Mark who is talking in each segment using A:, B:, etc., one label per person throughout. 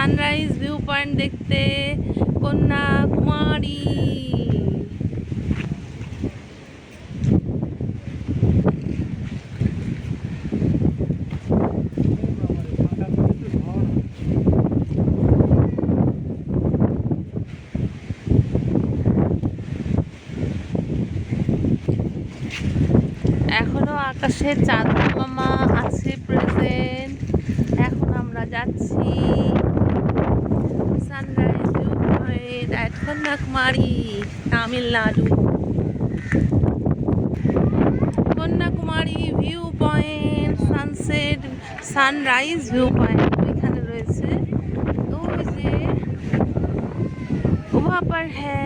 A: Sunrise view point দেখতে কন্যাকুমারী। এখনো আকাশে চাঁদ মামা আছে প্রেজেন্ট। এখন আমরা যাচ্ছি sunrise view point at Kanyakumari, Tamil Nadu. Kanyakumari view point, sunset sunrise view point ওইখানে রয়েছে। তো ওই যে वहाँ पर है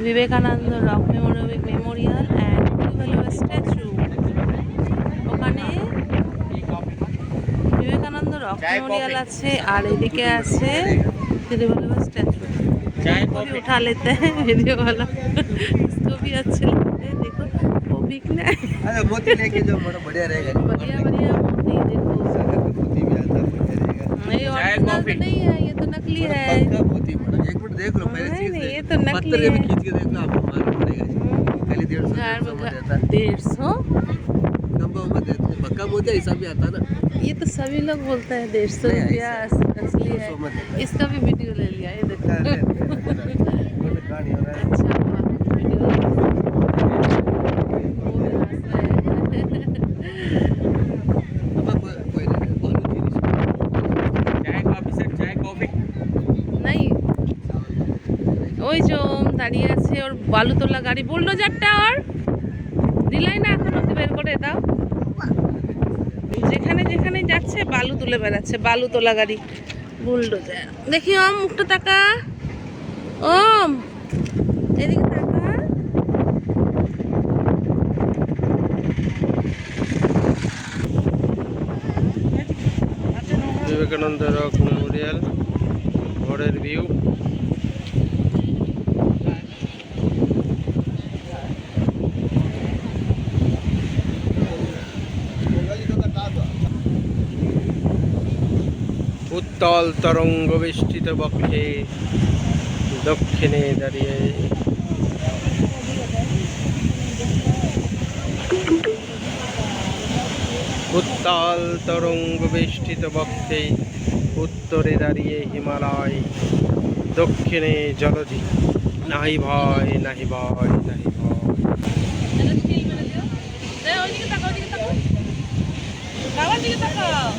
A: Vivekananda rock memorial and statue. ওখানে বিবেকানন্দ রক মেমোরিয়াল আছে আর এদিকে আছে तिरुवल्लुवर स्टैचू। वो भी उठा लेते हैं वीडियो वाला, इसको भी अच्छे लगते हैं। देखो वो बिकना है।
B: अरे मोती लेके जो बड़ा बढ़िया रहेगा।
A: बढ़िया बढ़िया मोती देखो।
B: मोती भी आता है।
A: ये ओरिजिनल तो नहीं है, ये तो नकली है।
B: मोती एक मिनट देख लो पहले चीज।
A: नहीं ये तो नकली
B: पत्थर
A: है।
B: में खींच के देखना आपको मालूम पड़ेगा। पहले 150 में देता है।
A: 150
B: नंबर में देते हैं। पक्का मोती ऐसा भी आता ना।
A: ये तो सभी लोग बोलते हैं 150 रुपया असली है। इसका भी वीडियो ले लिया ये देखो। अच्छा हुआ वीडियो। वो भी हंस रहे हैं। नहीं ওই যে দাঁড়িয়ে আছে ওর বালু তোলা গাড়ি, বুলডোজারটা ওর দিলাই না এখন অব্দি বের করে দাও। যেখানে যেখানে যাচ্ছে বালু তুলে বেড়াচ্ছে, বালু তোলা গাড়ি বুলডোজার। দেখি ওম মুখটা তাকা, ওম এদিকে তাকা।
B: विवेकानंद रॉक मेमोरियल भोरेर ভিউ। উত্তাল তরঙ্গ বেষ্টিত বক্ষে দক্ষিণে দাঁড়িয়ে উত্তাল তরঙ্গ বেষ্টিত বক্ষে উত্তরে দাঁড়িয়ে হিমালয়, দক্ষিণে জলধি। নাহি ভয় নাহি ভয় নাহি ভয়।
A: ওইদিকে তাকাও, ওইদিকে তাকাও, বাবার দিকে তাকাও।